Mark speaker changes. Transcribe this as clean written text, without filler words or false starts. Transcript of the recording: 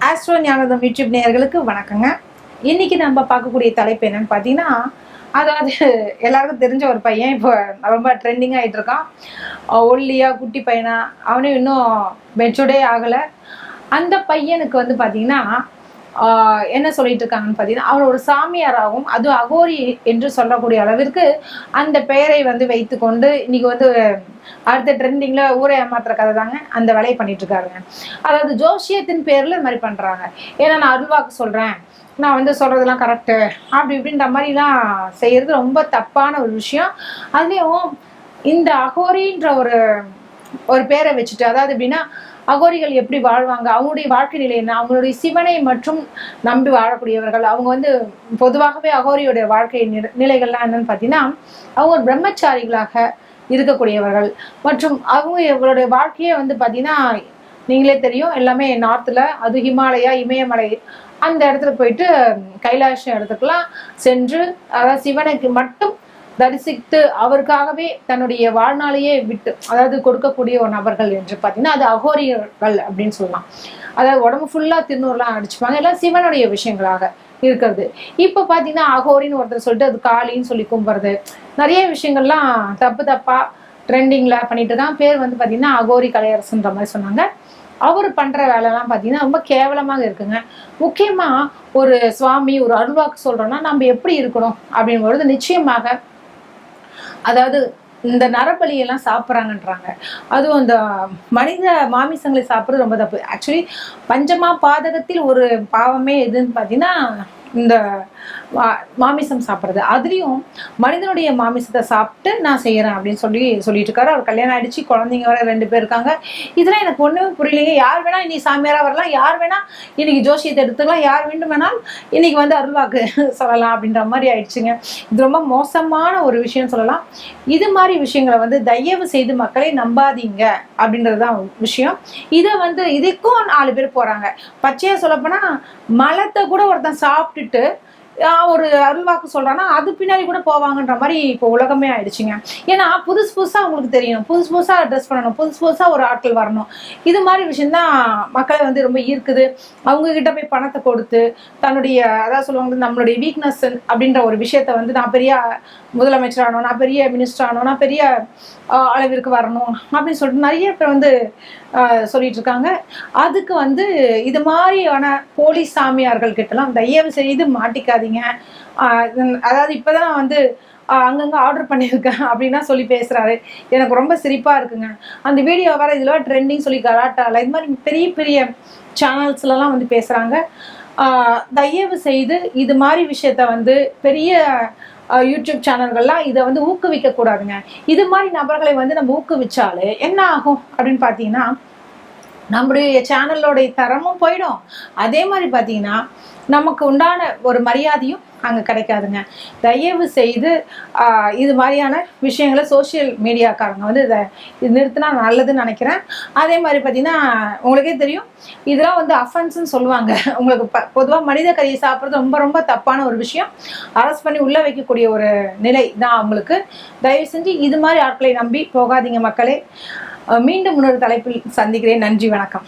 Speaker 1: Astro ஞானதம் YouTube நேயர்களுக்கு வணக்கங்க. இன்னைக்கு நம்ம பார்க்கக்கூடிய தலைப்பு என்னன்னு பார்த்தீங்கன்னா, அதாவது எல்லாருக்கும் தெரிஞ்ச ஒரு பையன் இப்போ ரொம்ப ட்ரெண்டிங் ஆயிட்டு இருக்கான். ஒல்லியா குட்டி பையனா, அவனும் இன்னும் மெச்சூர்டே ஆகல. அந்த பையனுக்கு வந்து பார்த்தீங்கன்னா, என்ன சொல்லிட்டு இருக்காங்கன்னு பார்த்தீங்கன்னா, அவன் ஒரு சாமியாராகவும் அது அகோரி என்று சொல்லக்கூடிய அளவிற்கு அந்த பெயரை வந்து வைத்துக்கொண்டு இன்னைக்கு வந்து அடுத்த ட்ரெண்டிங்ல ஊரை ஏமாத்துற கதை தாங்க அந்த வேலையை பண்ணிட்டு இருக்காருங்க. அதாவது ஜோசியத்தின் பேர்ல இந்த மாதிரி பண்றாங்க. ஏன்னா நான் அருள்வாக்கு சொல்றேன், நான் வந்து சொல்றதெல்லாம் கரெக்டு அப்படி இப்படின்ற மாதிரிலாம் செய்யறது ரொம்ப தப்பான ஒரு விஷயம். அதுலேயும் இந்த அகோரின்ற ஒரு ஒரு பேரை வச்சுட்டு, அதாவது எப்படின்னா அகோரிகள் எப்படி வாழ்வாங்க, அவங்களுடைய வாழ்க்கை நிலை என்ன, அவங்களுடைய சிவனை மற்றும் நம்பி வாழக்கூடியவர்கள், அவங்க வந்து பொதுவாகவே அகோரியுடைய வாழ்க்கை நிலைகள்லாம் என்னன்னு பார்த்தீங்கன்னா, அவங்க ஒரு பிரம்மச்சாரிகளாக இருக்கக்கூடியவர்கள் மற்றும் அவங்க இவருடைய வாழ்க்கையே வந்து பார்த்தீங்கன்னா நீங்களே தெரியும், எல்லாமே நார்த்தில், அது ஹிமாலயா இமயமலை அந்த இடத்துல போயிட்டு கைலாஷம் இடத்துக்குலாம் சென்று, அதாவது சிவனுக்கு மட்டும் தரிசித்து அவருக்காகவே தன்னுடைய வாழ்நாளையே விட்டு அதாவது கொடுக்கக்கூடிய ஒரு நபர்கள் என்று பார்த்தீங்கன்னா அது அகோரிகள் அப்படின்னு சொல்லலாம். அதாவது உடம்பு ஃபுல்லாக திருநூறுலாம் அடிச்சுப்பாங்க, எல்லாம் சிவனுடைய விஷயங்களாக இருக்கிறது. இப்போ பார்த்தீங்கன்னா அகோரின்னு ஒருத்தர் சொல்லிட்டு அது காளின்னு சொல்லி கும்பிட்றது, நிறைய விஷயங்கள்லாம் தப்பா ட்ரெண்டிங்கில் பண்ணிட்டு இருக்கான். பேர் வந்து பார்த்தீங்கன்னா அகோரி கலையரசுன்ற மாதிரி சொன்னாங்க. அவர் பண்ணுற வேலைலாம் பார்த்தீங்கன்னா ரொம்ப கேவலமாக இருக்குங்க. முக்கியமாக ஒரு சுவாமி ஒரு அருள்வாக்கு சொல்கிறோன்னா நம்ம எப்படி இருக்கணும் அப்படின்பொழுது நிச்சயமாக, அதாவது இந்த நரபலியெல்லாம் சாப்பிட்றாங்கன்றாங்க, அதுவும் இந்த மனித மாமிசங்களை சாப்பிட்றது ரொம்ப தப்பு. ஆக்சுவலி பஞ்சமா பாதகத்தில் ஒரு பாவமே எதுன்னு பார்த்தீங்கன்னா இந்த மாமிசம் சாப்பிட்றது. அதுலேயும் மனிதனுடைய மாமிசத்தை சாப்பிட்டு நான் செய்கிறேன் அப்படின்னு சொல்லிட்டு இருக்காரு. அவர் கல்யாணம் ஆயிடுச்சு, குழந்தைங்க வர 2 பேர் இருக்காங்க. இதெல்லாம் எனக்கு ஒன்றுமே புரியலையே. யார் வேணா இன்னைக்கு சாமியாராக வரலாம், யார் வேணா இன்னைக்கு ஜோசியத்தை எடுத்துக்கலாம், யார் வேண்டும் வேணாலும் இன்னைக்கு வந்து அருள்வாக்கு சொல்லலாம் அப்படின்ற மாதிரி ஆயிடுச்சுங்க. இது ரொம்ப மோசமான ஒரு விஷயம் சொல்லலாம். இது மாதிரி விஷயங்களை வந்து தயவு செய்து மக்களை நம்பாதீங்க அப்படின்றது தான் விஷயம். இதை வந்து இதுக்கும் 4 பேர் போறாங்க. பச்சையா சொல்லப்போனா மலத்தை கூட ஒருத்தன் சாப்பிட்டுட்டு ஒரு அருள்வாக்கு சொல்றான்னா அது பின்னாடி கூட போவாங்கன்ற மாதிரி இப்போ உலகமே ஆயிடுச்சுங்க. ஏன்னா புதுசா அவங்களுக்கு தெரியணும், புதுசா ட்ரெஸ் பண்ணணும், புதுசா ஒரு ஆட்கள் வரணும். இது மாதிரி விஷயம்தான் மக்களை வந்து ரொம்ப ஈர்க்குது. அவங்க கிட்ட போய் பணத்தை கொடுத்து தன்னுடைய, அதாவது சொல்லுவாங்க நம்மளுடைய வீக்னஸ் அப்படின்ற ஒரு விஷயத்த வந்து நான் பெரிய முதலமைச்சர் ஆனோம், நான் பெரிய மினிஸ்டர் ஆனோம், நான் பெரிய அளவிற்கு வரணும் அப்படின்னு சொல்லிட்டு நிறைய பேர் வந்து சொல்லிட்டு இருக்காங்க. அதுக்கு வந்து இது மாதிரியான போலி சாமியார்கள் கிட்டலாம் தயவு செய்து மாட்டிக்காதீங்க. அதாவது இப்போதான் வந்து அங்கங்கே ஆர்டர் பண்ணியிருக்கேன் அப்படின்னா சொல்லி பேசுகிறாரு. எனக்கு ரொம்ப சிரிப்பாக இருக்குங்க. அந்த வீடியோ வர இதில் ட்ரெண்டிங் சொல்லி கலாட்டால இது மாதிரி பெரிய பெரிய சேனல்ஸ்லலாம் வந்து பேசுகிறாங்க. தயவு செய்து இது மாதிரி விஷயத்த வந்து பெரிய யூடியூப் சேனல்கள்லாம் இதை வந்து ஊக்குவிக்க கூடாதுங்க. இது மாதிரி நபர்களை வந்து நம்ம ஊக்குவிச்சாலே என்ன ஆகும் அப்படின்னு பார்த்தீங்கன்னா நம்முடைய சேனலோடைய தரமும் போயிடும். அதே மாதிரி பார்த்தீங்கன்னா நமக்கு உண்டான ஒரு மரியாதையும் அங்கே கிடைக்காதுங்க. தயவு செய்து இது மாதிரியான விஷயங்களை சோசியல் மீடியாக்காரங்க வந்து இது நிறுத்தினா நல்லதுன்னு நினைக்கிறேன். அதே மாதிரி பார்த்தீங்கன்னா உங்களுக்கே தெரியும், இதெல்லாம் வந்து அஃபென்ஸ்ன்னு சொல்லுவாங்க. உங்களுக்கு பொதுவாக மனித கறியை சாப்பிட்றது ரொம்ப ரொம்ப தப்பான ஒரு விஷயம். அரெஸ்ட் பண்ணி உள்ளே வைக்கக்கூடிய ஒரு நிலை தான் அவங்களுக்கு. தயவு செஞ்சு இது மாதிரி ஆட்களை நம்பி போகாதீங்க மக்களே. மீண்டும் இன்னொரு தலைப்பில் சந்திக்கிறேன். நன்றி, வணக்கம்.